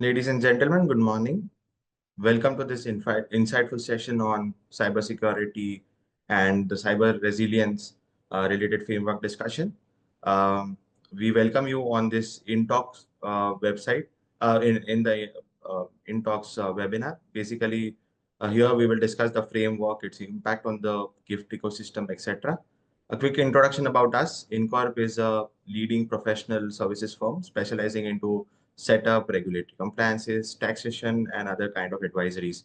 Ladies and gentlemen, good morning. Welcome to this insightful session on cybersecurity and the cyber resilience related framework discussion. Um, we welcome you on this In.Talks website, in the In.Talks webinar. Basically, here we will discuss the framework, its impact on the gift ecosystem, etc. A quick introduction about us. InCorp is a leading professional services firm specializing into setup, regulatory compliances, taxation, and other kind of advisories.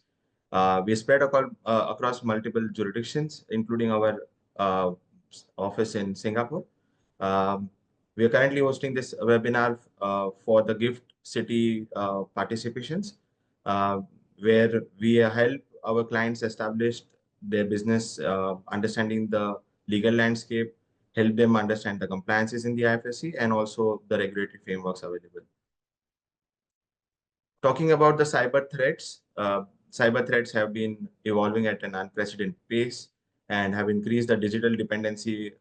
We spread across multiple jurisdictions, including our uh, office in Singapore. Um, we are currently hosting this webinar for the Gift City participations, uh, where we help our clients establish their business, understanding the legal landscape, help them understand the compliances in the IFSC, and also the regulatory frameworks available. Talking about the cyber threats have been evolving at an unprecedented pace and have increased the digital dependency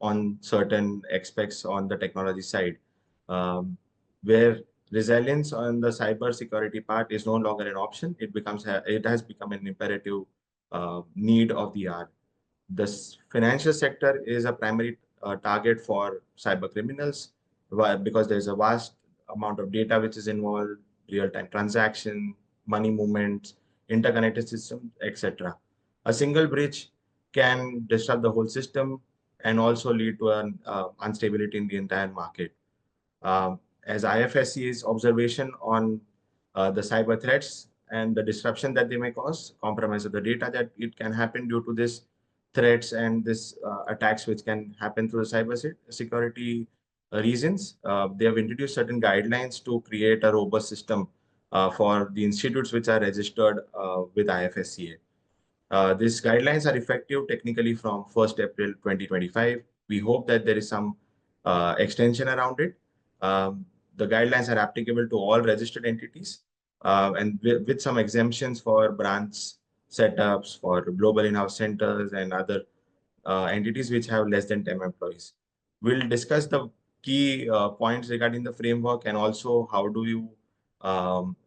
on certain aspects on the technology side, where resilience on the cyber security part is no longer an option. It has become an imperative need of the hour. The financial sector is a primary target for cyber criminals because there's a vast amount of data which is involved, real-time transaction, money movements, interconnected systems, etc. A single breach can disrupt the whole system and also lead to an instability in the entire market. As IFSC's observation on the cyber threats and the disruption that they may cause, compromise of the data that it can happen due to this threats and this attacks which can happen through the cyber security reasons. They have introduced certain guidelines to create a robust system for the institutes which are registered with IFSCA. These guidelines are effective technically from 1st April 2025. We hope that there is some extension around it. The guidelines are applicable to all registered entities and with some exemptions for branch setups, for global in-house centers and other entities which have less than 10 employees. We'll discuss the key points regarding the framework and also how do you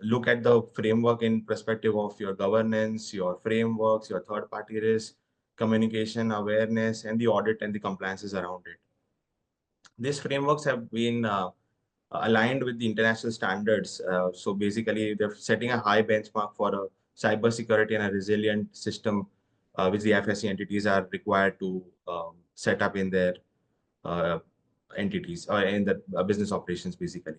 look at the framework in perspective of your governance, your frameworks, your third-party risk, communication, awareness, and the audit and the compliances around it. These frameworks have been aligned with the international standards. So basically, they're setting a high benchmark for a cybersecurity and a resilient system, which the FSC entities are required to set up in their uh, entities or in the business operations, basically.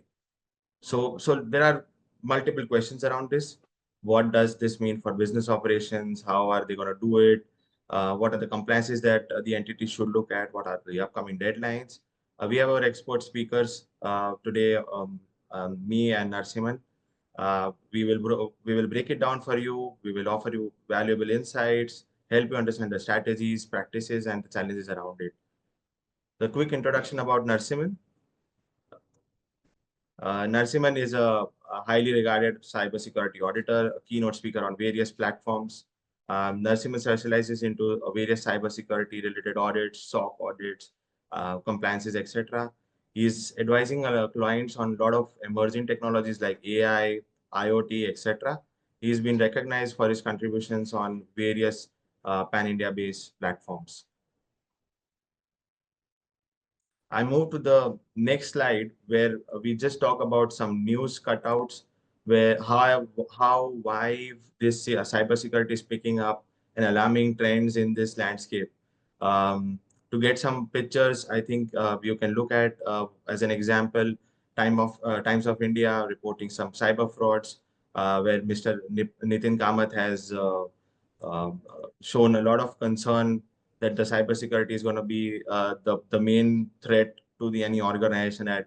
So there are multiple questions around this. What does this mean for business operations? How are they going to do it? What are the compliances that the entity should look at? What are the upcoming deadlines? We have our expert speakers today, me and Narasimhan. We will break it down for you. We will offer you valuable insights, help you understand the strategies, practices, and the challenges around it. The quick introduction about Narasimhan. Narasimhan is a highly regarded cybersecurity auditor, a keynote speaker on various platforms. Narasimhan specializes into various cybersecurity related audits, SOC audits, compliances, etc. He's advising clients on a lot of emerging technologies like AI, IoT, etc. He's been recognized for his contributions on various pan-India based platforms. I move to the next slide where we just talk about some news cutouts where why this cybersecurity is picking up and alarming trends in this landscape. To get some pictures, I think you can look at as an example, Times of India reporting some cyber frauds where Mr. Nitin Kamath has shown a lot of concern that the cybersecurity is going to be the main threat to the any organization at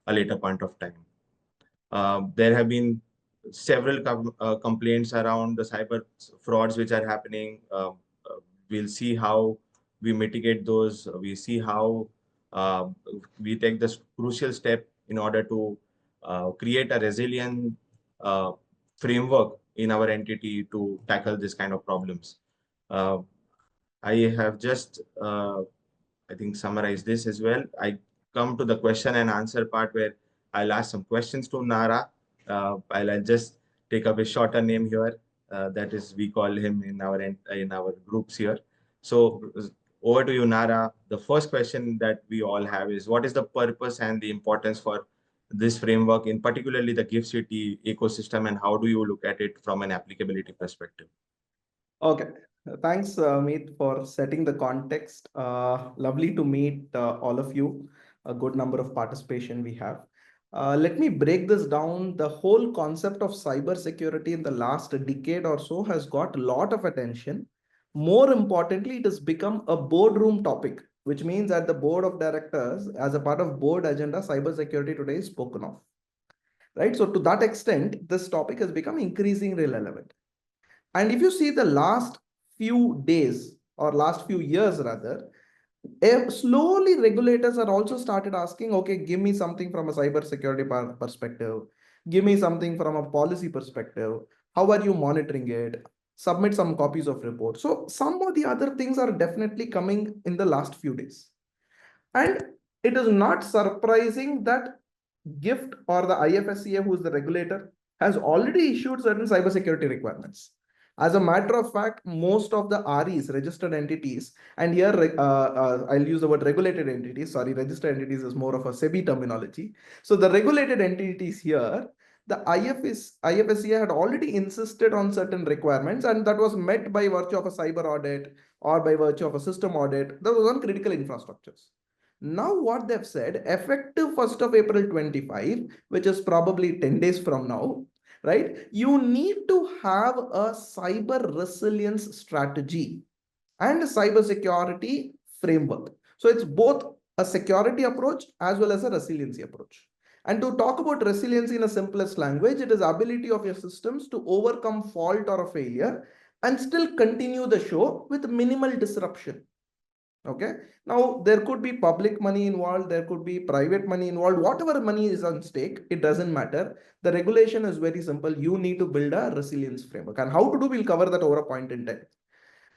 a later point of time. There have been several complaints around the cyber frauds which are happening. We'll see how we mitigate those. We see how uh, we take this crucial step in order to create a resilient uh, framework in our entity to tackle this kind of problems. Uh, I have just, I think, summarized this as well. I come to the question and answer part where I'll ask some questions to Nara. I'll just take up a shorter name here. That is, we call him in our groups here. So over to you, Nara. The first question that we all have is, what is the purpose and the importance for this framework, in particularly the Gift City ecosystem, and how do you look at it from an applicability perspective? Okay, thanks, Meet, for setting the context. Lovely to meet all of you. A good number of participation we have. Let me break this down. The whole concept of cybersecurity in the last decade or so has got a lot of attention. More importantly, it has become a boardroom topic, which means at the board of directors, as a part of board agenda, cybersecurity today is spoken of. Right. So to that extent, this topic has become increasingly relevant. And if you see the last few days or last few years rather, slowly regulators are also started asking, okay, give me something from a cybersecurity perspective, give me something from a policy perspective. How are you monitoring it? Submit some copies of reports. So some of the other things are definitely coming in the last few days. And it is not surprising that GIFT or the IFSC, who is the regulator, has already issued certain cybersecurity requirements. As a matter of fact, most of the REs, registered entities, and here I'll use the word regulated entities. Sorry, registered entities is more of a SEBI terminology. So the regulated entities here, the IFSC had already insisted on certain requirements, and that was met by virtue of a cyber audit or by virtue of a system audit. That was on critical infrastructures. Now what they've said, effective 1st of April 25, which is probably 10 days from now, right? You need to have a cyber resilience strategy and a cybersecurity framework. So it's both a security approach as well as a resiliency approach. And to talk about resiliency in a simplest language, it is ability of your systems to overcome fault or a failure and still continue the show with minimal disruption. Okay. Now, there could be public money involved, there could be private money involved, whatever money is on stake, it doesn't matter. The regulation is very simple. You need to build a resilience framework. And how to do, we'll cover that over a point in time.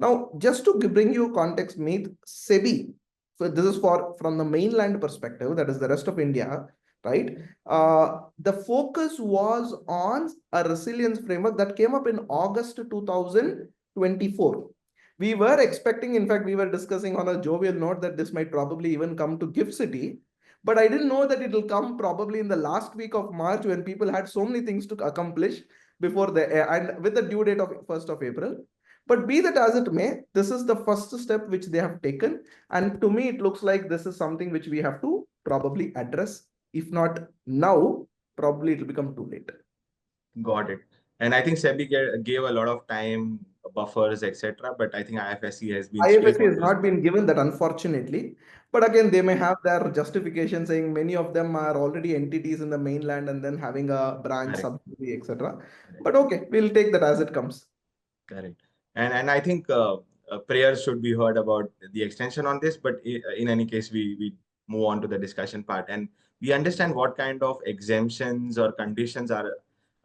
Now, just to bring you context, Meet, SEBI, so this is from the mainland perspective, that is the rest of India, right? The focus was on a resilience framework that came up in August 2024. We were expecting, in fact, we were discussing on a jovial note that this might probably even come to Gift City, but I didn't know that it will come probably in the last week of March when people had so many things to accomplish before and with the due date of 1st of April. But be that as it may, this is the first step which they have taken. And to me, it looks like this is something which we have to probably address. If not now, probably it will become too late. Got it. And I think SEBI gave a lot of time, buffers, etc. But I think IFSC has been strict IFSC on has this. not been given that, unfortunately. But again, they may have their justification saying many of them are already entities in the mainland and then having a branch Correct. subsidiary, etc. But okay, we'll take that as it comes. Correct. And I think prayers should be heard about the extension on this. But in any case, we move on to the discussion part, and we understand what kind of exemptions or conditions are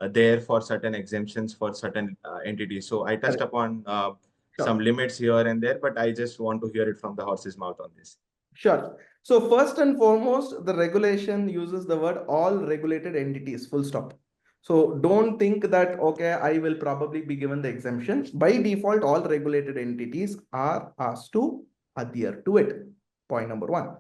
there for certain exemptions for certain entities. So I touched Correct. upon some Sure. limits here and there, but I just want to hear it from the horse's mouth on this. Sure. So first and foremost, the regulation uses the word all regulated entities, full stop. So don't think that, okay, I will probably be given the exemption. By default, all regulated entities are asked to adhere to it. Point number one.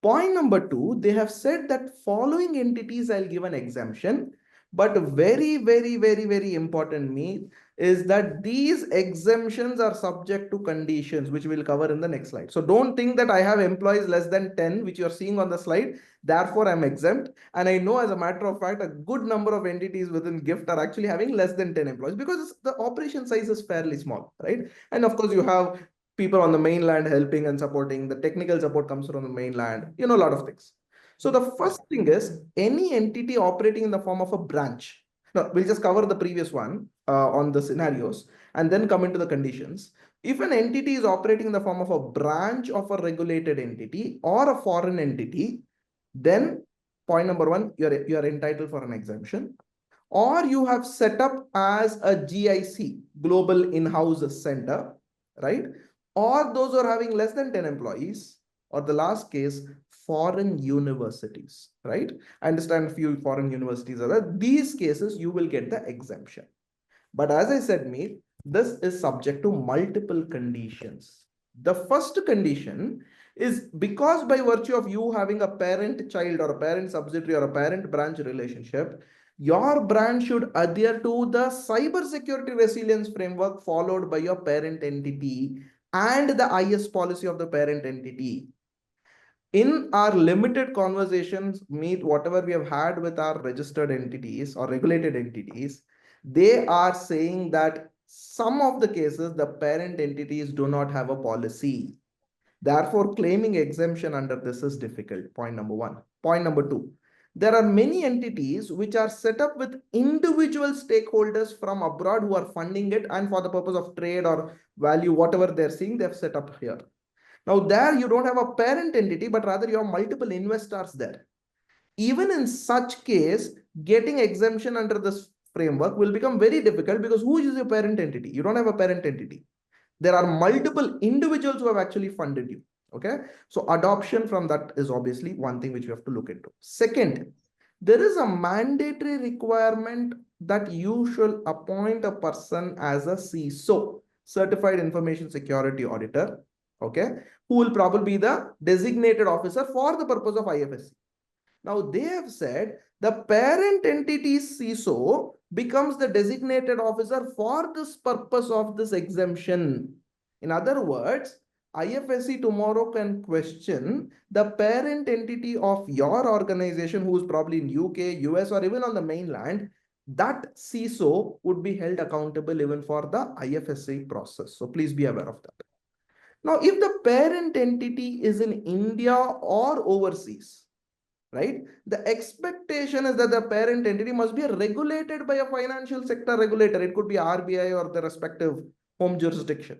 Point number two, they have said that following entities I'll give an exemption, but very, very, very, very important me is that these exemptions are subject to conditions, which we'll cover in the next slide. So don't think that I have employees less than 10, which you're seeing on the slide. Therefore, I'm exempt. And I know, as a matter of fact, a good number of entities within GIFT are actually having less than 10 employees because the operation size is fairly small, right? And of course, you have people on the mainland helping and supporting. The technical support comes from the mainland, a lot of things. So the first thing is any entity operating in the form of a branch. Now, we'll just cover the previous one on the scenarios and then come into the conditions. If an entity is operating in the form of a branch of a regulated entity or a foreign entity, then point number one, you're entitled for an exemption. Or you have set up as a GIC, Global In-House Center, right? Or those who are having less than 10 employees, or the last case, foreign universities, right? I understand a few foreign universities are there. These cases, you will get the exemption. But as I said, Meet, this is subject to multiple conditions. The first condition is because by virtue of you having a parent-child or a parent subsidiary or a parent-branch relationship, your branch should adhere to the cybersecurity resilience framework followed by your parent entity and the IS policy of the parent entity. In our limited conversations, Meet, whatever we have had with our registered entities or regulated entities, they are saying that some of the cases, the parent entities do not have a policy. Therefore, claiming exemption under this is difficult. Point number one. Point number two. There are many entities which are set up with individual stakeholders from abroad who are funding it, and for the purpose of trade or value, whatever they're seeing, they've set up here. Now there you don't have a parent entity, but rather you have multiple investors there. Even in such case, getting exemption under this framework will become very difficult because who is your parent entity? You don't have a parent entity. There are multiple individuals who have actually funded you. Okay. So adoption from that is obviously one thing which we have to look into. Second, there is a mandatory requirement that you should appoint a person as a CISO, Certified Information Security Auditor, okay, who will probably be the designated officer for the purpose of IFSC. Now they have said the parent entity's CISO becomes the designated officer for this purpose of this exemption. In other words, IFSC tomorrow can question the parent entity of your organization, who is probably in UK, US, or even on the mainland. That CISO would be held accountable even for the IFSC process. So please be aware of that. Now, if the parent entity is in India or overseas, right, the expectation is that the parent entity must be regulated by a financial sector regulator. It could be RBI or the respective home jurisdiction.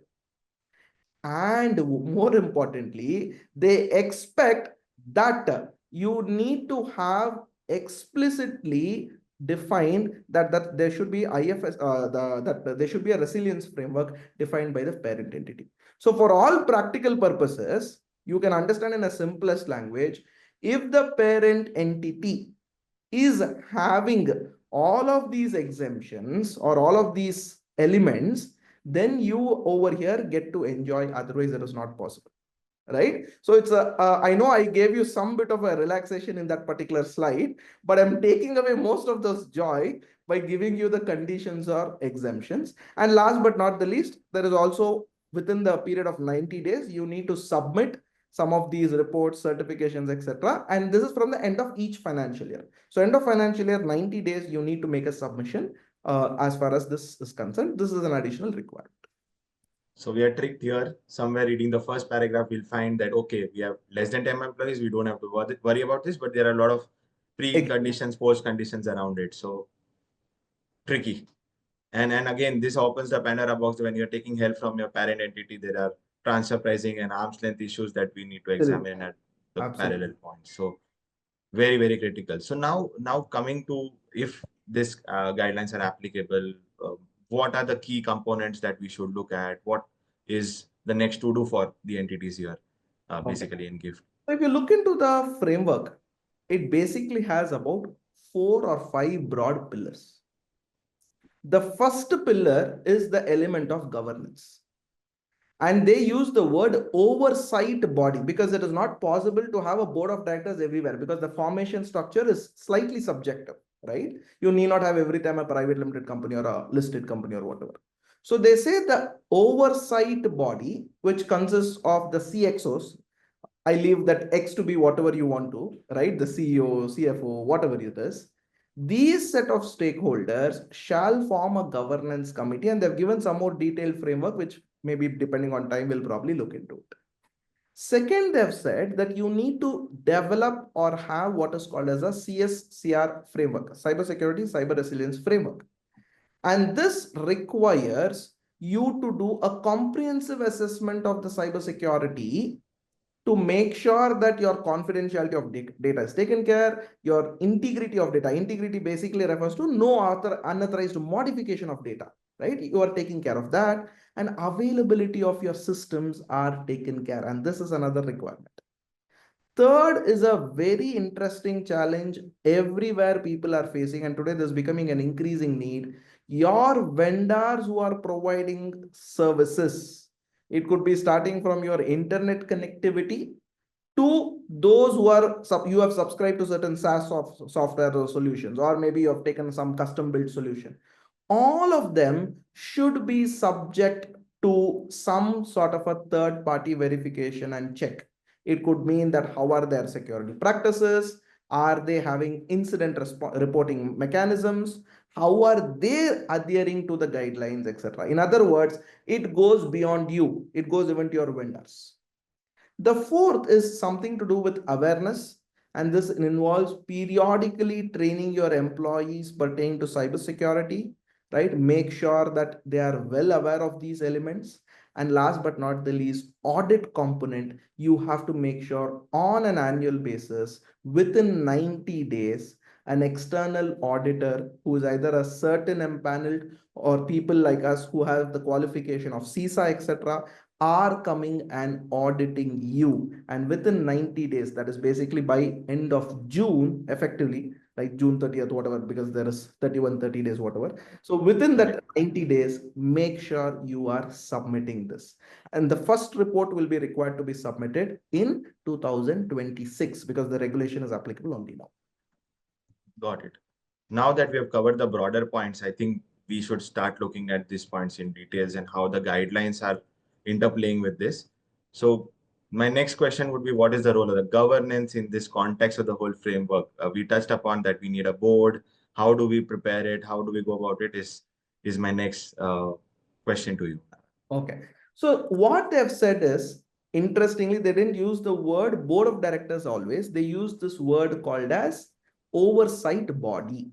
And more importantly, they expect that you need to have explicitly defined that there should be IFS, that there should be a resilience framework defined by the parent entity. So for all practical purposes, you can understand in a simplest language, if the parent entity is having all of these exemptions or all of these elements, then you over here get to enjoy. Otherwise, it is not possible, right? So it's I know I gave you some bit of a relaxation in that particular slide, but I'm taking away most of those joy by giving you the conditions or exemptions. And last but not the least, there is also within the period of 90 days, you need to submit some of these reports, certifications, etc. And this is from the end of each financial year. So end of financial year, 90 days, you need to make a submission. As far as this is concerned, this is an additional requirement. So we are tricked here. Somewhere reading the first paragraph, we'll find that, okay, we have less than 10 employees. We don't have to worry about this, but there are a lot of pre-conditions, post-conditions around it. So tricky. And again, this opens the Pandora box. When you're taking help from your parent entity, there are transfer pricing and arm's length issues that we need to examine at the parallel point. So very, very critical. So now coming to, if this guidelines are applicable, what are the key components that we should look at? What is the next to do for the entities here, basically in GIFT? So if you look into the framework, it basically has about 4 or 5 broad pillars. The first pillar is the element of governance. And they use the word oversight body because it is not possible to have a board of directors everywhere because the formation structure is slightly subjective, right? You need not have every time a private limited company or a listed company or whatever. So they say the oversight body, which consists of the CXOs, I leave that X to be whatever you want to, right? The CEO, CFO, whatever it is. These set of stakeholders shall form a governance committee, and they've given some more detailed framework, which maybe depending on time, we'll probably look into it. Second, they've said that you need to develop or have what is called as a CSCR framework, Cybersecurity, Cyber Resilience Framework. And this requires you to do a comprehensive assessment of the cybersecurity to make sure that your confidentiality of data is taken care, your integrity of data. Integrity basically refers to no unauthorized modification of data, right? You are taking care of that, and availability of your systems are taken care. And this is another requirement. Third is a very interesting challenge everywhere people are facing, and today there's becoming an increasing need. Your vendors who are providing services, it could be starting from your internet connectivity to those who are you have subscribed to certain SaaS software solutions, or maybe you have taken some custom built solution. All of them should be subject to some sort of a third party verification and check. It could mean that how are their security practices? Are they having incident reporting mechanisms? How are they adhering to the guidelines, etc.? In other words, it goes beyond you. It goes even to your vendors. The fourth is something to do with awareness, and this involves periodically training your employees pertaining to cybersecurity, right? Make sure that they are well aware of these elements. And last but not the least, audit component, you have to make sure on an annual basis, within 90 days, an external auditor who is either a certain empaneled or people like us who have the qualification of CISA, etc., are coming and auditing you, and within 90 days, that is basically by end of June, effectively like June 30th, whatever, because there is 31 30 days, whatever. So within that 90 days, make sure you are submitting this, and the first report will be required to be submitted in 2026 because the regulation is applicable only now. Got it. Now that we have covered the broader points, I think we should start looking at these points in details and how the guidelines are interplaying with this. So my next question would be, what is the role of the governance in this context of the whole framework? We touched upon that we need a board. How do we prepare it? How do we go about it is my next question to you. Okay. So what they've said is, interestingly, they didn't use the word board of directors always. They used this word called as oversight body.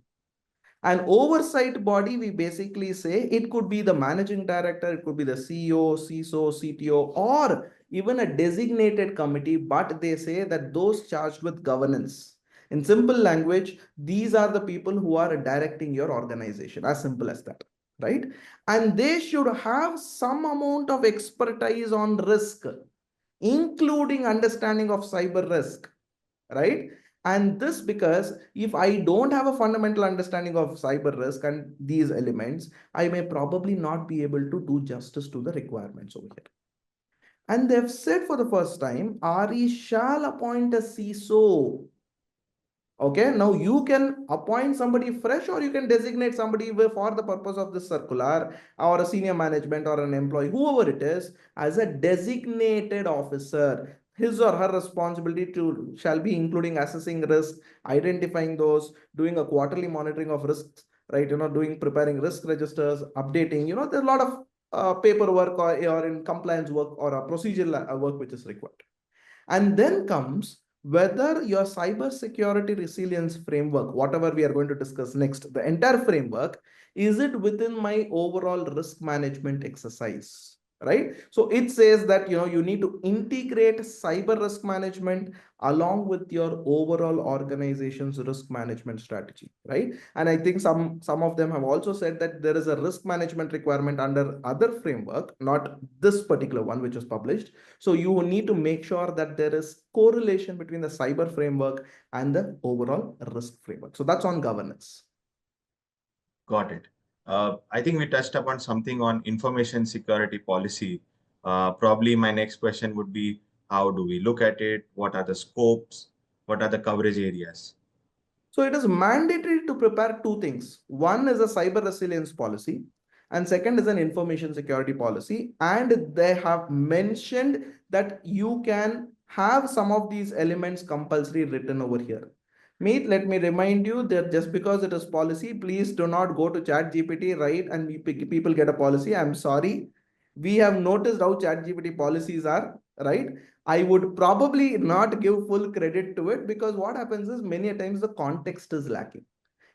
An oversight body, we basically say it could be the managing director, it could be the CEO, CISO, CTO, or even a designated committee, but they say that those charged with governance. In simple language, these are the people who are directing your organization, as simple as that, right? And they should have some amount of expertise on risk, including understanding of cyber risk, right? And this because if I don't have a fundamental understanding of cyber risk and these elements, I may probably not be able to do justice to the requirements over here. And they've said for the first time, RE shall appoint a CISO. Okay, now you can appoint somebody fresh or you can designate somebody for the purpose of this circular, or a senior management or an employee, whoever it is, as a designated officer. His or her responsibility to shall be including assessing risk, identifying those, doing a quarterly monitoring of risks, right? Doing preparing risk registers, updating, there's a lot of paperwork or in compliance work or a procedural work which is required. And then comes whether your cybersecurity resilience framework, whatever we are going to discuss next, the entire framework, is it within my overall risk management exercise? Right? So it says that you need to integrate cyber risk management along with your overall organization's risk management strategy, right? And I think some of them have also said that there is a risk management requirement under other framework, not this particular one which is published. So you need to make sure that there is correlation between the cyber framework and the overall risk framework. So that's on governance. Got it. I think we touched upon something on information security policy. Probably my next question would be, how do we look at it? What are the scopes? What are the coverage areas? So it is mandatory to prepare two things. One is a cyber resilience policy, and second is an information security policy. And they have mentioned that you can have some of these elements compulsory written over here. Meet, let me remind you that just because it is policy, please do not go to ChatGPT, right? And people get a policy. I'm sorry. We have noticed how ChatGPT policies are, right? I would probably not give full credit to it because what happens is many a times the context is lacking.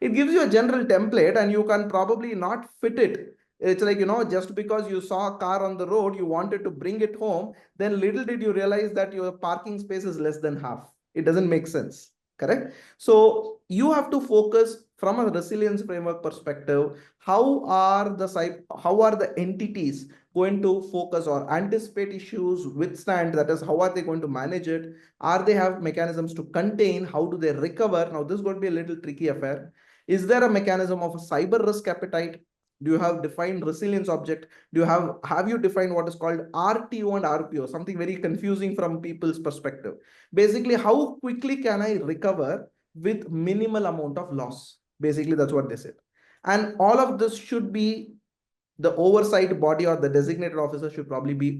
It gives you a general template and you can probably not fit it. It's like, just because you saw a car on the road, you wanted to bring it home, then little did you realize that your parking space is less than half. It doesn't make sense, correct? So you have to focus from a resilience framework perspective, how are the entities going to focus or anticipate issues, withstand, that is, how are they going to manage it? Are they have mechanisms to contain? How do they recover? Now, this is going to be a little tricky affair. Is there a mechanism of a cyber risk appetite? Do you have defined resilience object? Do you have you defined what is called RTO and RPO? Something very confusing from people's perspective. Basically, how quickly can I recover with minimal amount of loss? Basically, that's what they said. And all of this should be the oversight body, or the designated officer should probably be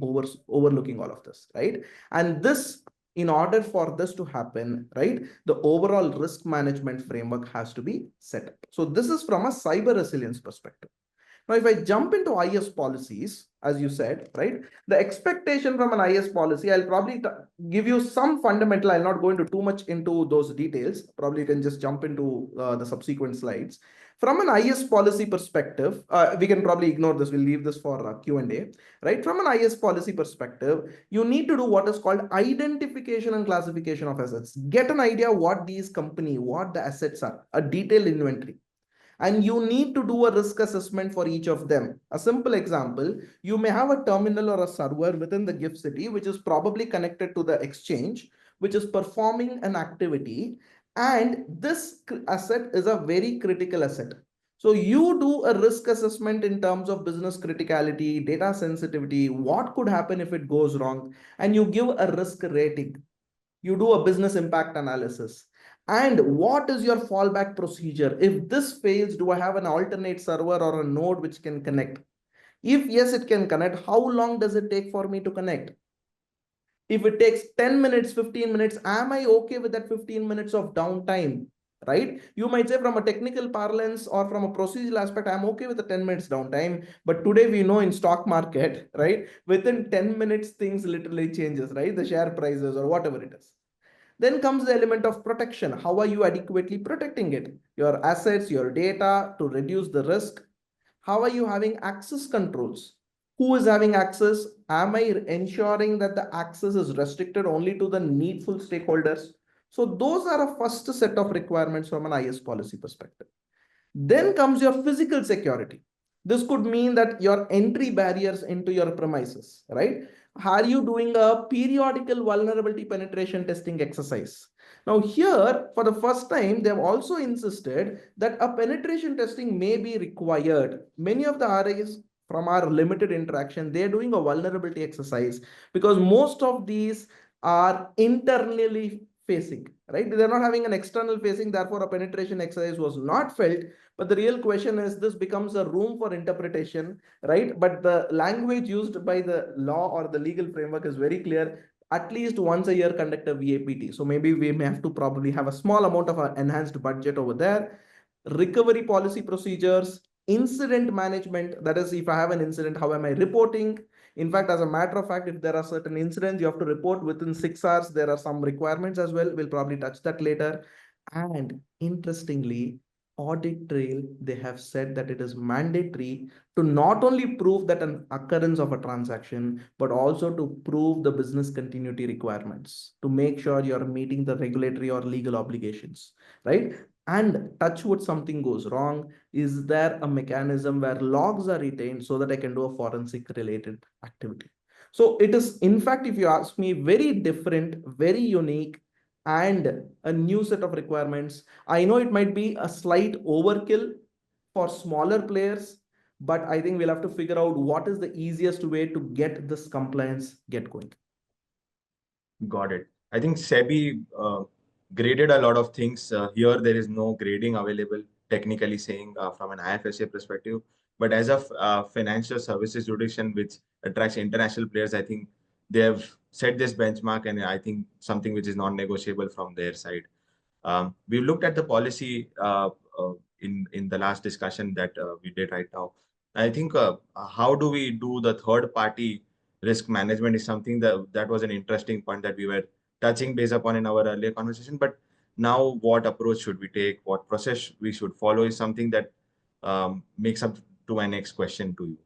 overlooking all of this, right? And this, in order for this to happen, right, the overall risk management framework has to be set up. So this is from a cyber resilience perspective. Now, if I jump into IS policies, as you said, right, the expectation from an IS policy, I'll probably give you some fundamental. I'll not go into too much into those details. Probably you can just jump into the subsequent slides. From an IS policy perspective, we can probably ignore this. We'll leave this for Q&A, right? From an IS policy perspective, you need to do what is called identification and classification of assets. Get an idea what these company, what the assets are, a detailed inventory. And you need to do a risk assessment for each of them. A simple example, you may have a terminal or a server within the gift city, which is probably connected to the exchange, which is performing an activity. And this asset is a very critical asset. So you do a risk assessment in terms of business criticality, data sensitivity, what could happen if it goes wrong, and you give a risk rating. You do a business impact analysis. And what is your fallback procedure? If this fails, do I have an alternate server or a node which can connect? If yes, it can connect, how long does it take for me to connect? If it takes 10 minutes, 15 minutes, am I okay with that 15 minutes of downtime? Right? You might say from a technical parlance or from a procedural aspect, I'm okay with the 10 minutes downtime. But today we know in stock market, right? Within 10 minutes, things literally changes, right? The share prices or whatever it is. Then comes the element of protection. How are you adequately protecting it? Your assets, your data to reduce the risk. How are you having access controls? Who is having access? Am I ensuring that the access is restricted only to the needful stakeholders? So those are a first set of requirements from an IS policy perspective. Then comes your physical security. This could mean that your entry barriers into your premises, right? Are you doing a periodical vulnerability penetration testing exercise? Now here, for the first time, they've also insisted that a penetration testing may be required. Many of the RAs from our limited interaction, they're doing a vulnerability exercise because most of these are internally facing, right? They're not having an external facing, therefore a penetration exercise was not felt. But the real question is, this becomes a room for interpretation, right? But the language used by the law or the legal framework is very clear. At least once a year conduct a VAPT. So maybe we may have to probably have a small amount of an enhanced budget over there. Recovery policy procedures, incident management. That is, if I have an incident, how am I reporting? In fact, as a matter of fact, if there are certain incidents, you have to report within 6 hours. There are some requirements as well. We'll probably touch that later. And interestingly, audit trail, they have said that it is mandatory to not only prove that an occurrence of a transaction, but also to prove the business continuity requirements to make sure you're meeting the regulatory or legal obligations, right? And touch wood, something goes wrong. Is there a mechanism where logs are retained so that I can do a forensic related activity? So it is, in fact, if you ask me, very different, very unique, and a new set of requirements. I know it might be a slight overkill for smaller players, but I think we'll have to figure out what is the easiest way to get this compliance get going. Got it. I think SEBI graded a lot of things. Here, there is no grading available, technically saying, from an IFSC perspective. But as a financial services jurisdiction, which attracts international players, I think they have set this benchmark, and I think something which is non-negotiable from their side. We looked at the policy in the last discussion that we did right now. I think how do we do the third party risk management is something that was an interesting point that we were touching base upon in our earlier conversation. But now, what approach should we take? What process we should follow is something that makes up to my next question to you.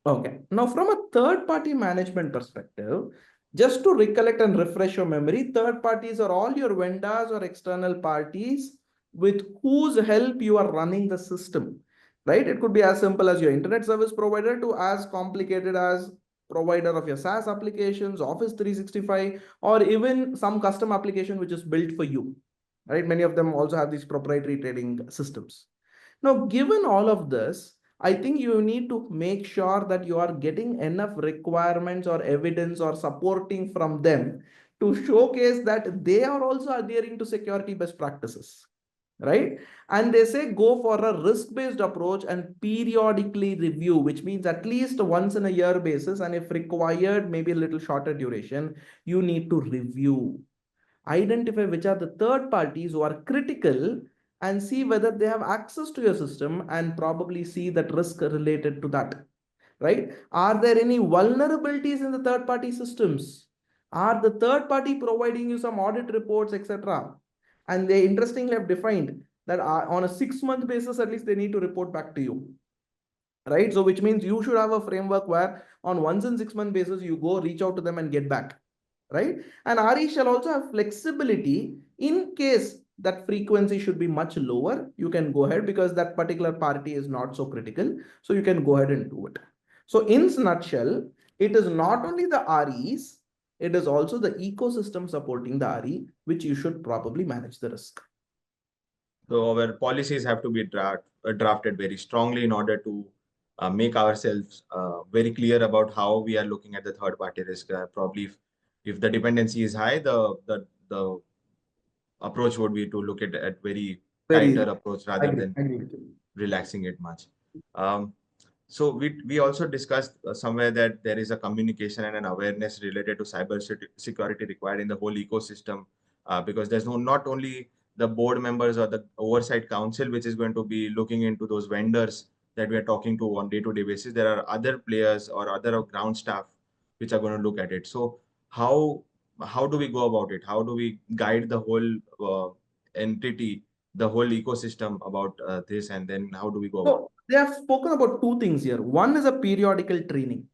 Okay. Now, from a third party management perspective, just to recollect and refresh your memory, third parties are all your vendors or external parties with whose help you are running the system, right? It could be as simple as your internet service provider to as complicated as provider of your SaaS applications, Office 365, or even some custom application which is built for you, right? Many of them also have these proprietary trading systems. Now, given all of this, I think you need to make sure that you are getting enough requirements or evidence or supporting from them to showcase that they are also adhering to security best practices, right? And they say go for a risk-based approach and periodically review, which means at least once in a year basis, and if required, maybe a little shorter duration, you need to review, identify which are the third parties who are critical, and see whether they have access to your system and probably see that risk related to that, right? Are there any vulnerabilities in the third party systems? Are the third party providing you some audit reports, etc.? And they interestingly have defined that on a 6-month basis, at least they need to report back to you, right? So which means you should have a framework where on once in 6-month basis, you go reach out to them and get back, right? And RE shall also have flexibility in case that frequency should be much lower. You can go ahead because that particular party is not so critical. So you can go ahead and do it. So in a nutshell, it is not only the REs, it is also the ecosystem supporting the RE, which you should probably manage the risk. So our policies have to be drafted very strongly in order to make ourselves very clear about how we are looking at the third party risk. Probably if the dependency is high, the approach would be to look at very tighter Very approach rather agree, than agree with you. relaxing it much. Um, so we also discussed somewhere that there is a communication and an awareness related to cyber security required in the whole ecosystem, because there's not only the board members or the oversight council which is going to be looking into those vendors that we are talking to on day-to-day basis. There are other players or other ground staff which are going to look at it. So how do we go about it? How do we guide the whole entity, the whole ecosystem about this, and then how do we go about it? So they have spoken about two things here. One is a periodical training.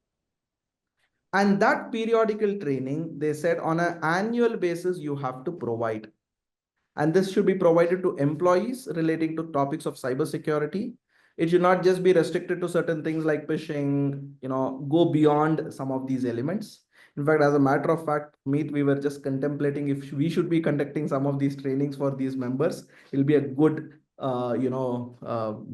And that periodical training, they said on an annual basis, you have to provide. And this should be provided to employees relating to topics of cybersecurity. It should not just be restricted to certain things like phishing, go beyond some of these elements. In fact, as a matter of fact, Meet, we were just contemplating if we should be conducting some of these trainings for these members. It'll be a good,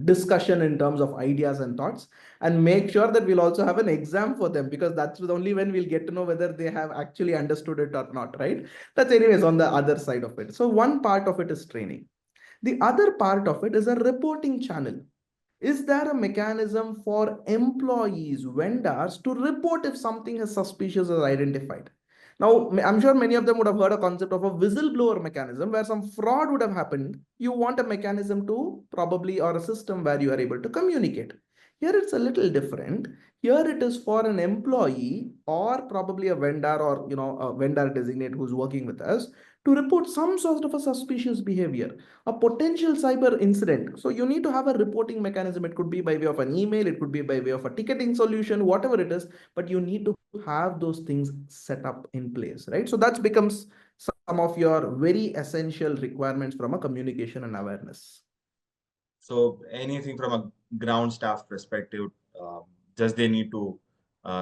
discussion in terms of ideas and thoughts, and make sure that we'll also have an exam for them, because that's only when we'll get to know whether they have actually understood it or not, right? That's anyways on the other side of it. So one part of it is training. The other part of it is a reporting channel. Is there a mechanism for employees, vendors to report if something is suspicious is identified? Now, I'm sure many of them would have heard a concept of a whistleblower mechanism where some fraud would have happened. You want a mechanism to probably, or a system where you are able to communicate. Here it's a little different. Here it is for an employee or probably a vendor or a vendor designate who's working with us to report some sort of a suspicious behavior, a potential cyber incident. So you need to have a reporting mechanism. It could be by way of an email, it could be by way of a ticketing solution, whatever it is, but you need to have those things set up in place, right? So that becomes some of your very essential requirements from a communication and awareness. So anything from a ground staff perspective, just they need to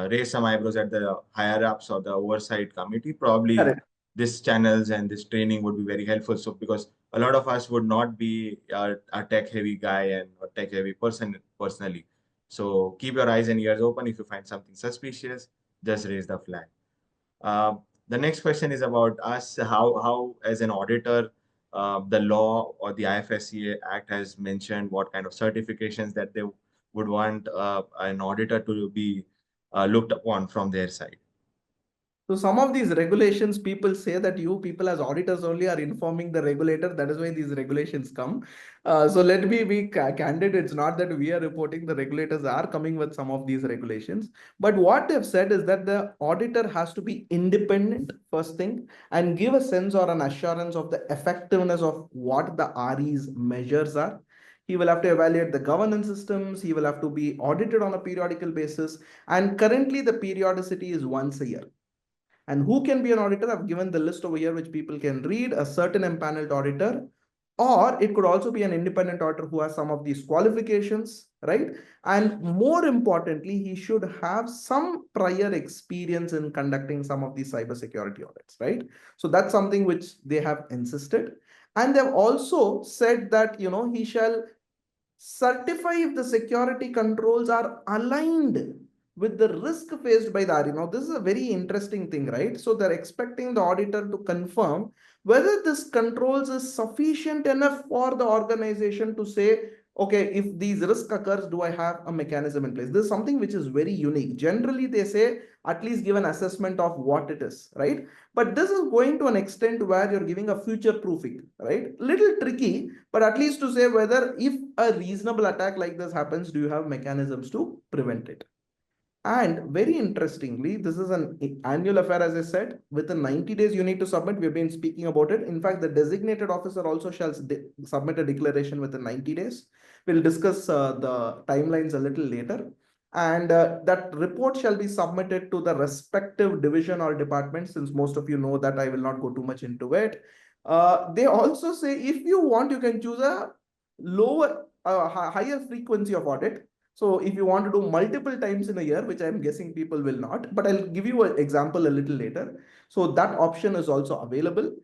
raise some eyebrows at the higher ups or the oversight committee. Probably Correct. this channels and this training would be very helpful. So because a lot of us would not be a tech heavy guy and a tech heavy person personally. So keep your eyes and ears open. If you find something suspicious, just raise the flag. Uh, the next question is about us. How as an auditor, the law or the IFSC Act has mentioned what kind of certifications that they would want an auditor to be looked upon from their side. So some of these regulations, people say that you people as auditors only are informing the regulator. That is why these regulations come. So let me be candid. It's not that we are reporting. The regulators are coming with some of these regulations. But what they've said is that the auditor has to be independent, first thing, and give a sense or an assurance of the effectiveness of what the RE's measures are. He will have to evaluate the governance systems. He will have to be audited on a periodical basis. And currently the periodicity is once a year. And who can be an auditor? I've given the list over here, which people can read. A certain empaneled auditor or it could also be an independent auditor who has some of these qualifications, right? And more importantly, he should have some prior experience in conducting some of these cybersecurity audits, right? So that's something which they have insisted. And they've also said that, he shall certify if the security controls are aligned with the risk faced by the RE. Now, this is a very interesting thing, right? So they're expecting the auditor to confirm whether this controls is sufficient enough for the organization to say, okay, if these risk occurs, do I have a mechanism in place? This is something which is very unique. Generally, they say at least give an assessment of what it is, right? But this is going to an extent where you're giving a future proofing, right? Little tricky, but at least to say whether if a reasonable attack like this happens, do you have mechanisms to prevent it? And very interestingly, this is an annual affair, as I said. Within 90 days, you need to submit. We've been speaking about it. In fact, the designated officer also shall submit a declaration within 90 days. We'll discuss the timelines a little later. And that report shall be submitted to the respective division or department, since most of you know that I will not go too much into it. They also say if you want, you can choose a higher frequency of audit. So if you want to do multiple times in a year, which I'm guessing people will not, but I'll give you an example a little later. So that option is also available.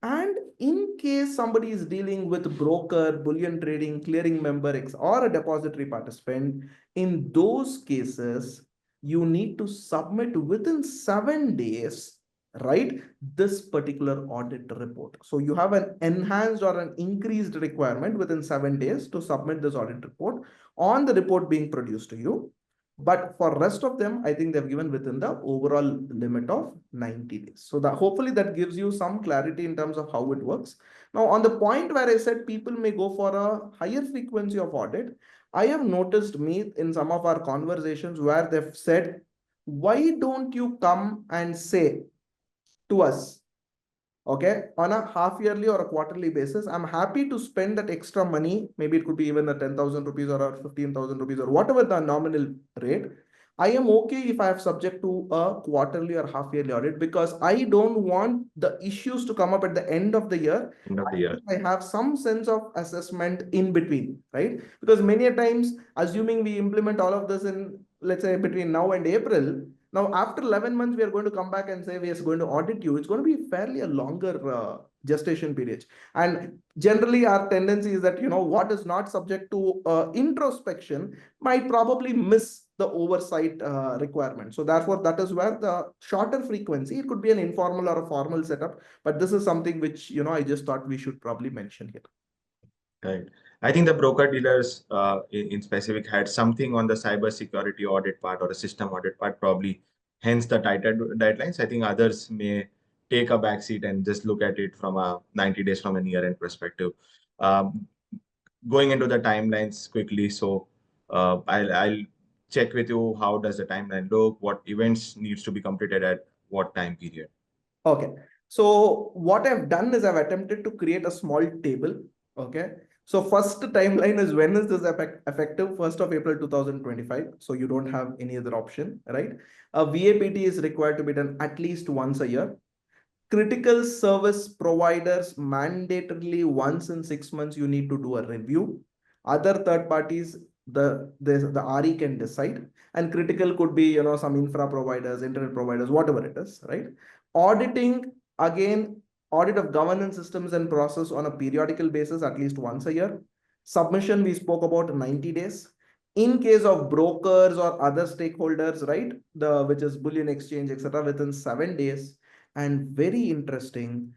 And in case somebody is dealing with broker, bullion trading, clearing member, or a depository participant, in those cases, you need to submit within 7 days, right, this particular audit report. So you have an enhanced or an increased requirement within 7 days to submit this audit report on the report being produced to you. But for rest of them, I think they've given within the overall limit of 90 days. So that hopefully that gives you some clarity in terms of how it works. Now, on the point where I said people may go for a higher frequency of audit, I have noticed me in some of our conversations where they've said, why don't you come and say to us, okay, on a half yearly or a quarterly basis, I'm happy to spend that extra money. Maybe it could be even the 10,000 rupees or 15,000 rupees or whatever the nominal rate. I am okay if I have subject to a quarterly or half yearly audit, because I don't want the issues to come up at the end of the year. End of the year. I have some sense of assessment in between, right? Because many a times, assuming we implement all of this in, let's say, between now and April, now, after 11 months, we are going to come back and say we are going to audit you. It's going to be fairly a longer gestation period. And generally, our tendency is that, what is not subject to introspection might probably miss the oversight requirement. So therefore, that is where the shorter frequency, it could be an informal or a formal setup. But this is something which, I just thought we should probably mention here. Right. I think the broker dealers in specific had something on the cybersecurity audit part or a system audit part, probably hence the tighter deadlines. I think others may take a back seat and just look at it from a 90 days from a year-end perspective. Going into the timelines quickly, so I'll check with you, how does the timeline look, what events needs to be completed at what time period. Okay. So what I've done is I've attempted to create a small table. Okay. So first timeline is, when is this effective? 1st of April 2025. So you don't have any other option, right? A VAPT is required to be done at least once a year. Critical service providers, mandatorily once in 6 months, you need to do a review. Other third parties, the RE can decide. And critical could be, some infra providers, internet providers, whatever it is, right? Auditing, again, audit of governance systems and process on a periodical basis, at least once a year. Submission, we spoke about 90 days. In case of brokers or other stakeholders, right, which is bullion exchange, etc., within 7 days. And very interesting,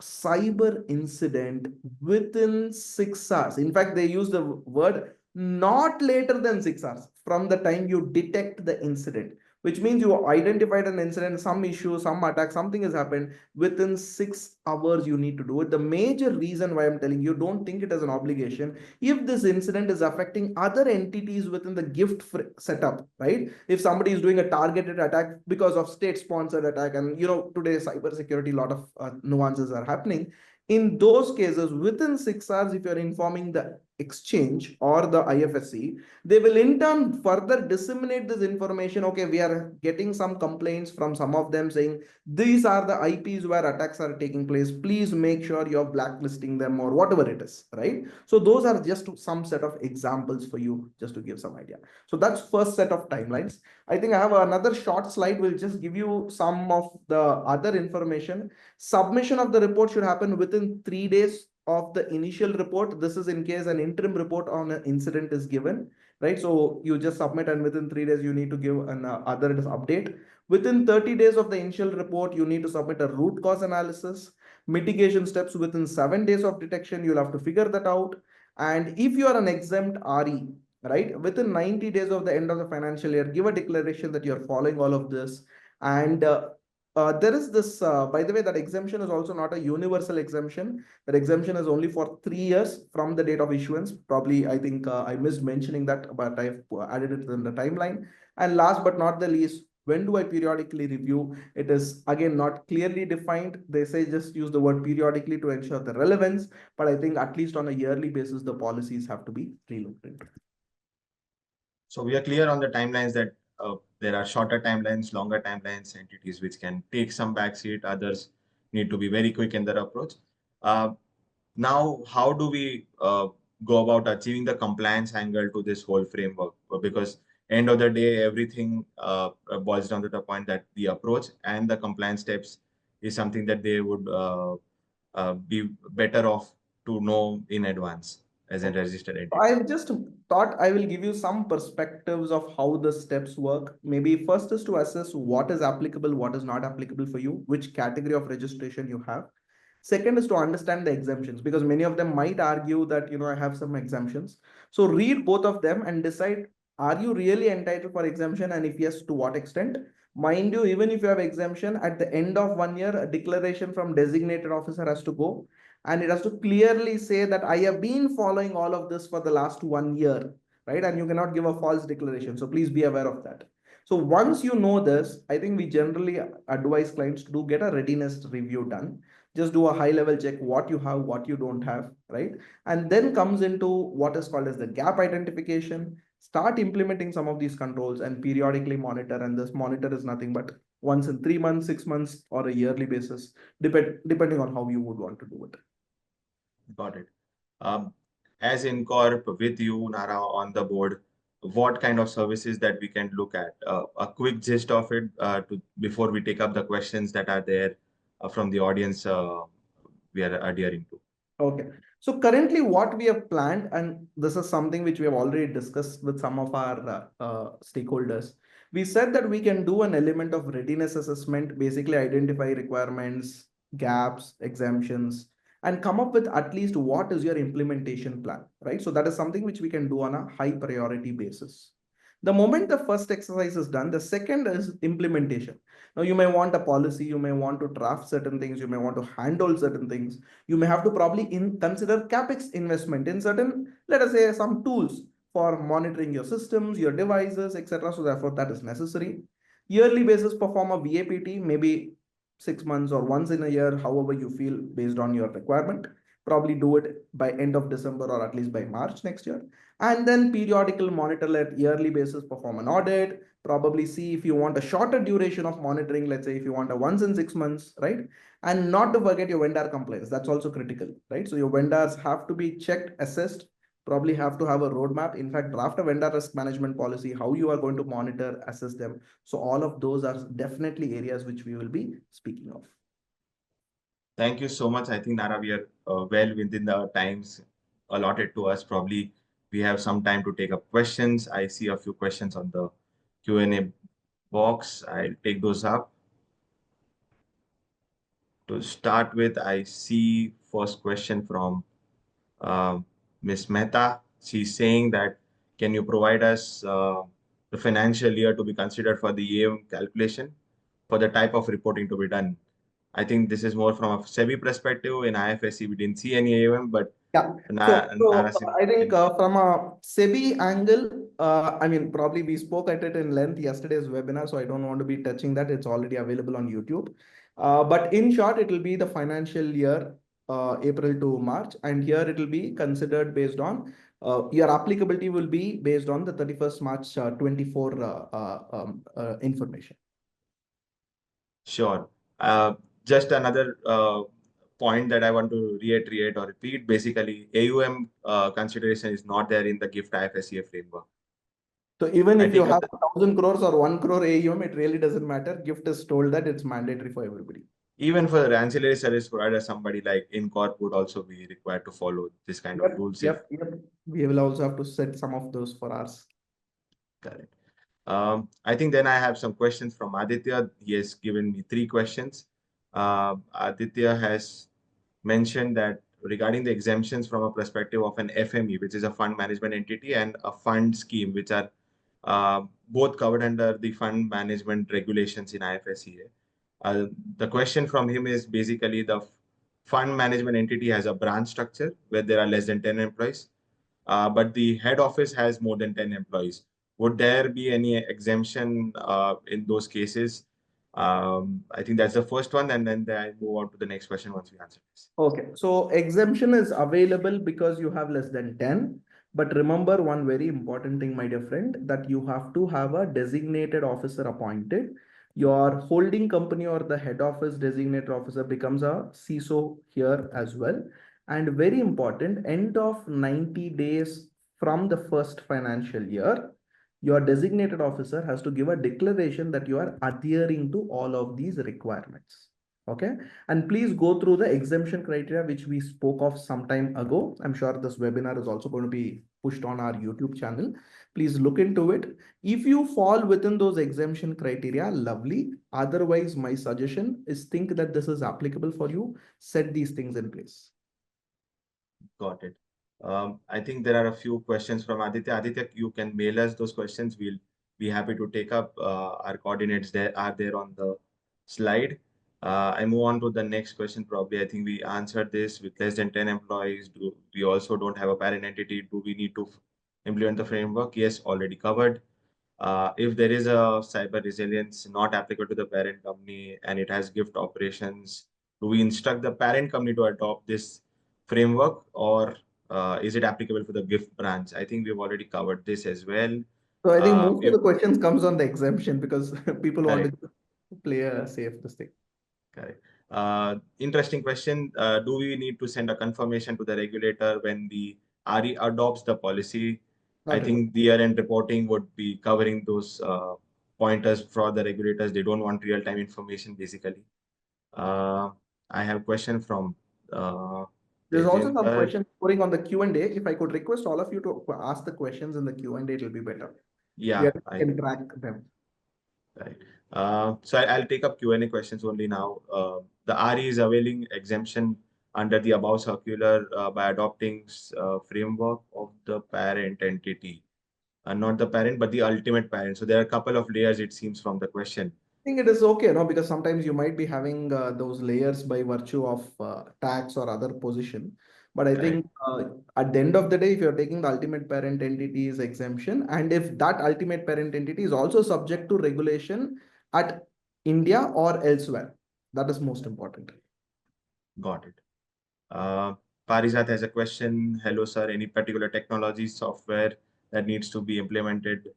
cyber incident within 6 hours. In fact, they use the word not later than 6 hours from the time you detect the incident, which means you identified an incident, some issue, some attack, something has happened. Within 6 hours, you need to do it. The major reason why I'm telling you, don't think it as an obligation. If this incident is affecting other entities within the gift setup, right? If somebody is doing a targeted attack because of state-sponsored attack, and today cybersecurity, a lot of nuances are happening. In those cases, within 6 hours, if you're informing the exchange or the IFSC, they will in turn further disseminate this information. Okay, we are getting some complaints from some of them saying these are the IPs where attacks are taking place. Please make sure you're blacklisting them or whatever it is, right? So those are just some set of examples for you, just to give some idea. So that's first set of timelines. I think I have another short slide. Will just give you some of the other information. Submission of the report should happen within 3 days of the initial report. This is in case an interim report on an incident is given, right? So you just submit, and within 3 days you need to give an other update. Within 30 days of the initial report, you need to submit a root cause analysis. Mitigation steps within 7 days of detection, you'll have to figure that out. And if you are an exempt RE, right, within 90 days of the end of the financial year, give a declaration that you're following all of this. And there is this, by the way, that exemption is also not a universal exemption. That exemption is only for 3 years from the date of issuance. Probably, I think I missed mentioning that, but I've added it in the timeline. And last but not the least, when do I periodically review? It is again not clearly defined. They say just use the word periodically to ensure the relevance, but I think at least on a yearly basis, the policies have to be relooked into. So we are clear on the timelines that there are shorter timelines, longer timelines, entities which can take some backseat, others need to be very quick in their approach. Now, how do we go about achieving the compliance angle to this whole framework? Because end of the day, everything boils down to the point that the approach and the compliance steps is something that they would be better off to know in advance as a registered entity. I just thought I will give you some perspectives of how the steps work. Maybe first is to assess what is applicable, what is not applicable for you, which category of registration you have. Second is to understand the exemptions, because many of them might argue that, I have some exemptions. So read both of them and decide, are you really entitled for exemption? And if yes, to what extent? Mind you, even if you have exemption, at the end of 1 year, a declaration from designated officer has to go, and it has to clearly say that I have been following all of this for the last 1 year, right? And you cannot give a false declaration. So please be aware of that. So once you know this, I think we generally advise clients to do get a readiness review done. Just do a high level check what you have, what you don't have, right? And then comes into what is called as the gap identification. Start implementing some of these controls and periodically monitor. And this monitor is nothing but once in 3 months, 6 months, or a yearly basis, depending on how you would want to do it. Got it. As InCorp with you, Nara, on the board, what kind of services that we can look at? A quick gist of it before we take up the questions that are there from the audience we are adhering to. Okay. So currently what we have planned, and this is something which we have already discussed with some of our stakeholders. We said that we can do an element of readiness assessment, basically identify requirements, gaps, exemptions, and come up with at least what is your implementation plan, right? So that is something which we can do on a high priority basis. The moment the first exercise is done, the second is implementation. Now you may want a policy, you may want to draft certain things, you may want to handle certain things. You may have to probably consider capex investment in certain, let us say, some tools for monitoring your systems, your devices, etc. So therefore that is necessary. Yearly basis perform a VAPT, maybe 6 months or once in a year, however you feel based on your requirement. Probably do it by end of December or at least by March next year. And then periodical monitor at yearly basis, perform an audit, probably see if you want a shorter duration of monitoring, let's say if you want a once in 6 months, right? And not to forget your vendor compliance, that's also critical, right? So your vendors have to be checked, assessed, probably have to have a roadmap. In fact, draft a vendor risk management policy, how you are going to monitor, assess them. So all of those are definitely areas which we will be speaking of. Thank you so much. I think, Nara, we are well within the times allotted to us. Probably we have some time to take up questions. I see a few questions on the Q&A box. I'll take those up. To start with, I see first question from Ms. Mehta. She's saying that, can you provide us the financial year to be considered for the AUM calculation for the type of reporting to be done? I think this is more from a SEBI perspective. In IFSC, we didn't see any AUM, but yeah. So Narasimhan, I think from a SEBI angle, I mean, probably we spoke at it in length yesterday's webinar, so I don't want to be touching that. It's already available on YouTube. But in short, it will be the financial year, April to March, and here it will be considered based on your applicability will be based on the 31st March 24 information. Sure. Just another point that I want to reiterate or repeat. Basically, AUM consideration is not there in the GIFT IFSC framework. So even I if you think have 1,000 crores or 1 crore AUM, it really doesn't matter. GIFT is told that it's mandatory for everybody. even for ancillary service provider, somebody like InCorp would also be required to follow this kind of rules. Yep. We will also have to set some of those for us. Correct. I think then I have some questions from Aditya. He has given me 3 questions. Aditya has mentioned that regarding the exemptions from a perspective of an FME, which is a fund management entity, and a fund scheme, which are both covered under the fund management regulations in IFSC. The question from him is basically the fund management entity has a branch structure where there are less than 10 employees, but the head office has more than 10 employees. Would there be any exemption in those cases? I think that's the first one, and then I move on to the next question once we answer this. Okay, so exemption is available because you have less than 10. But remember one very important thing, my dear friend, that you have to have a designated officer appointed. Your holding company or the head office designated officer becomes a CISO here as well. And very important, end of 90 days from the first financial year, your designated officer has to give a declaration that you are adhering to all of these requirements. Okay, and please go through the exemption criteria which we spoke of some time ago. I'm sure this webinar is also going to be pushed on our YouTube channel. Please look into it. If you fall within those exemption criteria, lovely. Otherwise, my suggestion is think that this is applicable for you. Set these things in place. Got it. I think there are a few questions from Aditya. Aditya, you can mail us those questions. We'll be happy to take up. Our coordinates there are there on the slide. I move on to the next question. Probably, I think we answered this with less than 10 employees. We also don't have a parent entity? Do we need to implement the framework? Yes, already covered. If there is a cyber resilience not applicable to the parent company and it has gift operations, do we instruct the parent company to adopt this framework, or is it applicable for the gift branch? I think we've already covered this as well. So I think most of We've the questions comes on the exemption because people want correct. to play a safe this thing. Correct. Interesting question. Do we need to send a confirmation to the regulator when the RE adopts the policy? I Not at all. think the year-end reporting would be covering those pointers for the regulators. They don't want real-time information, basically. I have a question from There's also some Tejinder. questions pouring on the Q&A. If I could request all of you to ask the questions in the Q&A, it will be better. Yeah, We can track them. right. So I'll take up Q&A questions only now. The RE is availing exemption under the above circular by adopting framework of the parent entity, not the parent, but the ultimate parent. So there are a couple of layers, it seems, from the question. I think it is okay, no, because sometimes you might be having those layers by virtue of tax or other position. But I Correct. think at the end of the day, if you're taking the ultimate parent entity's exemption, and if that ultimate parent entity is also subject to regulation at India or elsewhere, that is most important. Got it. Parijat has a question. Hello, sir. Any particular technology software that needs to be implemented,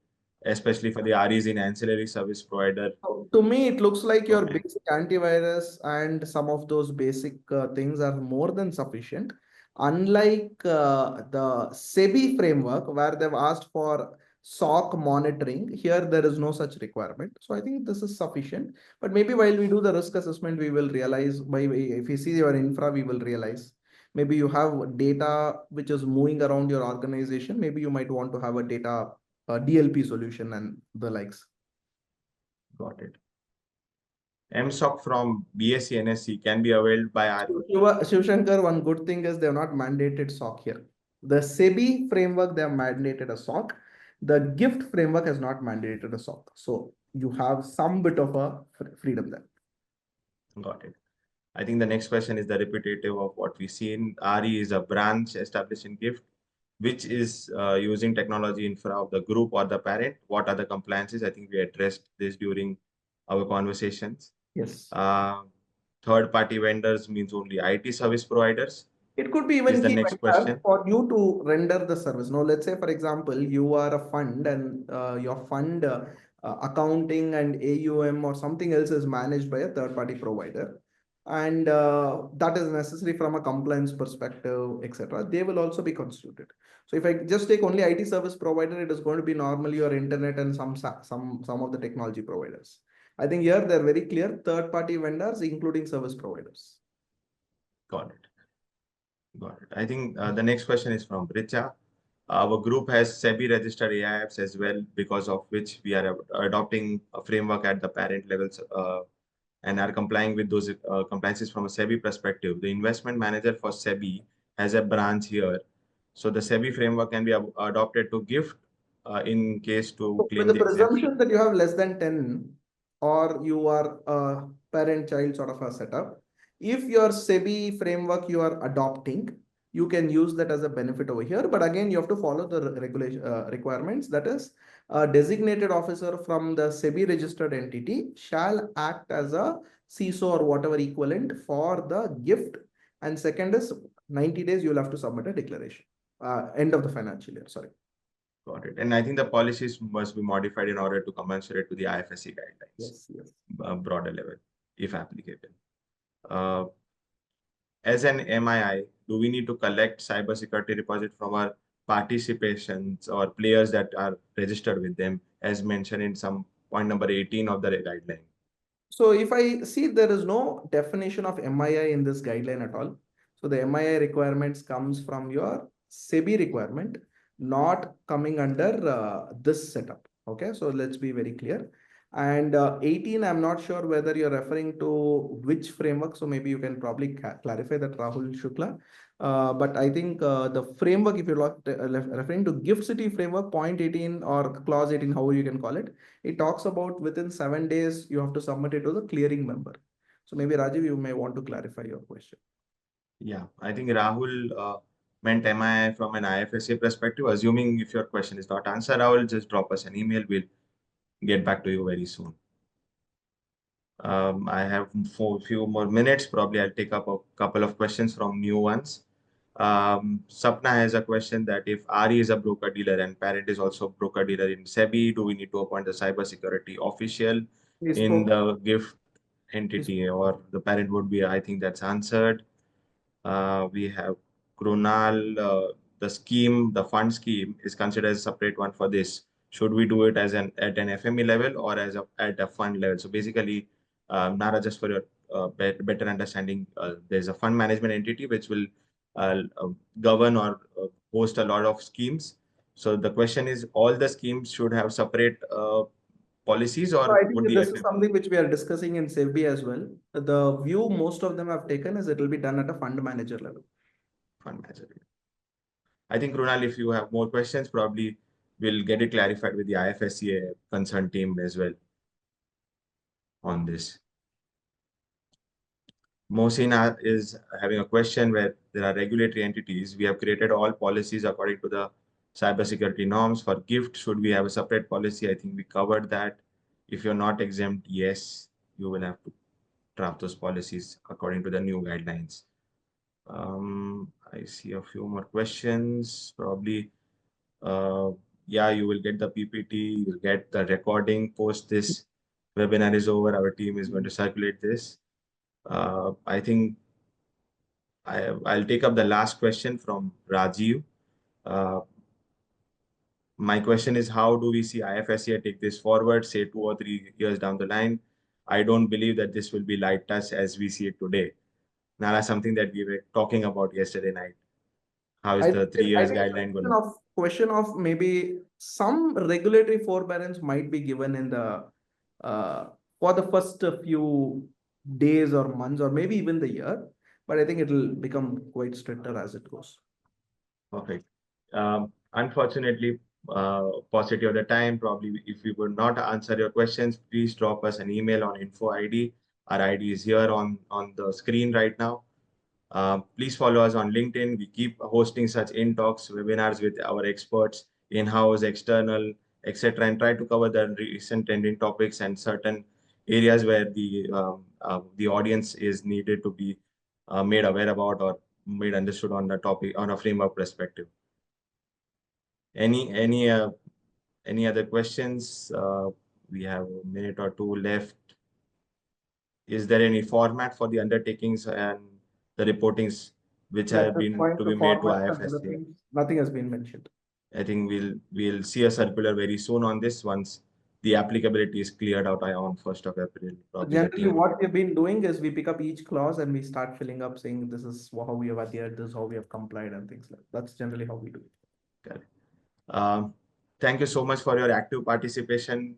especially for the REs in ancillary service provider? To me, it looks like your Domain? basic antivirus and some of those basic things are more than sufficient. Unlike the SEBI framework, where they've asked for SOC monitoring, here there is no such requirement. So I think this is sufficient. But maybe while we do the risk assessment, we will realize, if we see your infra, we will realize. Maybe you have data which is moving around your organization. Maybe you might want to have a data DLP solution and the likes. Got it. MSOC from BSc NSC can be availed by Shiv Shankar, one good thing is they have not mandated SOC here. The SEBI framework, they have mandated a SOC. The GIFT framework has not mandated a SOC. So you have some bit of a freedom there. Got it. I think the next question is the repetitive of what we've seen. RE is a branch established in GIFT, which is using technology infra of the group or the parent. What are the compliances? I think we addressed this during our conversations. Yes. Third-party vendors means only IT service providers. It could be is even the key next vendors question. for you to render the service. Now, let's say, for example, you are a fund and your fund accounting and AUM or something else is managed by a third party provider. And that is necessary from a compliance perspective, etc. They will also be constituted. So if I just take only IT service provider, it is going to be normally your internet and some of the technology providers. I think here they're very clear, third party vendors, including service providers. Got it. Got it. I think the next question is from Richa. Our group has SEBI registered AIFs as well, because of which we are adopting a framework at the parent levels and are complying with those compliances from a SEBI perspective. The investment manager for SEBI has a branch here. So the SEBI framework can be adopted to gift in case to So with claim the the exemption. presumption that you have less than 10 or you are a parent-child sort of a setup, if your SEBI framework you are adopting, you can use that as a benefit over here. But again, you have to follow the regulation requirements. That is, a designated officer from the SEBI registered entity shall act as a CISO or whatever equivalent for the gift. And second is 90 days, you'll have to submit a declaration. End of the financial year, sorry. Got it. And I think the policies must be modified in order to commensurate to the IFSC guidelines, Yes, yes. broader level, if applicable. As an MII, do we need to collect cybersecurity deposit from our participations or players that are registered with them, as mentioned in some point number 18 of the guideline? So if I see there is no definition of MII in this guideline at all. So the MII requirements comes from your SEBI requirement, not coming under this setup. Okay, so let's be very clear. And 18, I'm not sure whether you're referring to which framework. So maybe you can probably clarify that, Rahul Shukla. But I think the framework, if you're referring to Gift City framework, point 18 or clause 18, however you can call it, it talks about within 7 days, you have to submit it to the clearing member. So maybe Rajiv, you may want to clarify your question. Yeah, I think Rahul meant MII from an IFSC perspective. Assuming if your question is not answered, Rahul, just drop us an email. We'll get back to you very soon. I have for a few more minutes. Probably I'll take up a couple of questions from new ones. Sapna has a question that if RE is a broker dealer and parent is also broker dealer in SEBI, do we need to appoint a cybersecurity official We in spoke. the gift entity, or the parent would be? I think that's answered. We have Krunal, the fund scheme is considered as a separate one for this. Should we do it as at an FME level or at a fund level? So basically, Nara, just for your better understanding, there's a fund management entity which will govern or host a lot of schemes. So the question is, all the schemes should have separate policies, So or I think would the this is FME something which we are discussing in SEBI as well. The view most of them have taken is it will be done at a fund manager level. fund manager? I think, Krunal, if you have more questions, probably we'll get it clarified with the IFSC concerned team as well on this. Mohsina is having a question where there are regulatory entities. We have created all policies according to the cybersecurity norms. For gift, should we have a separate policy? I think we covered that. If you're not exempt, yes, you will have to draft those policies according to the new guidelines. I see a few more questions. Probably, yeah, you will get the PPT, you'll get the recording post this webinar is over. Our team is going to circulate this. I think I'll take up the last question from Rajiv. Uh, my question is, how do we see IFSC take this forward, say 2 or 3 years down the line? I don't believe that this will be light touch as we see it today. Nara, something that we were talking about yesterday night. How is the 3 I years think guideline going to? question of maybe some regulatory forbearance might be given in the for the first few days or months or maybe even the year, but I think it will become quite stricter as it goes. Perfect. Unfortunately, paucity of the time, probably if we would not answer your questions, please drop us an email on info ID. Our ID is here on the screen right now. Please follow us on LinkedIn. We keep hosting such in-talks webinars with our experts, in-house, external, etc., and try to cover the recent trending topics and certain areas where the audience is needed to be made aware about, or made understood on the topic on a framework perspective. Any other questions? We have a minute or two left. Is there any format for the undertakings and the reportings which That's have the been point. to The be made to formats and other IFSC? things, nothing has been mentioned. I think we'll see a circular very soon on this once the applicability is cleared out on 1st of April. So Probably the generally, team. what we've been doing is we pick up each clause and we start filling up, saying this is how we have adhered, this is how we have complied, and things like that. That's generally how we do it. Correct. Thank you so much for your active participation.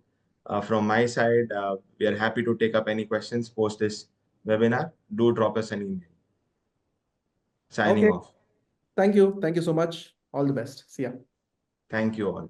From my side, we are happy to take up any questions post this webinar. Do drop us an email. Signing Okay. off. Thank you. Thank you so much. All the best. See ya. Thank you all.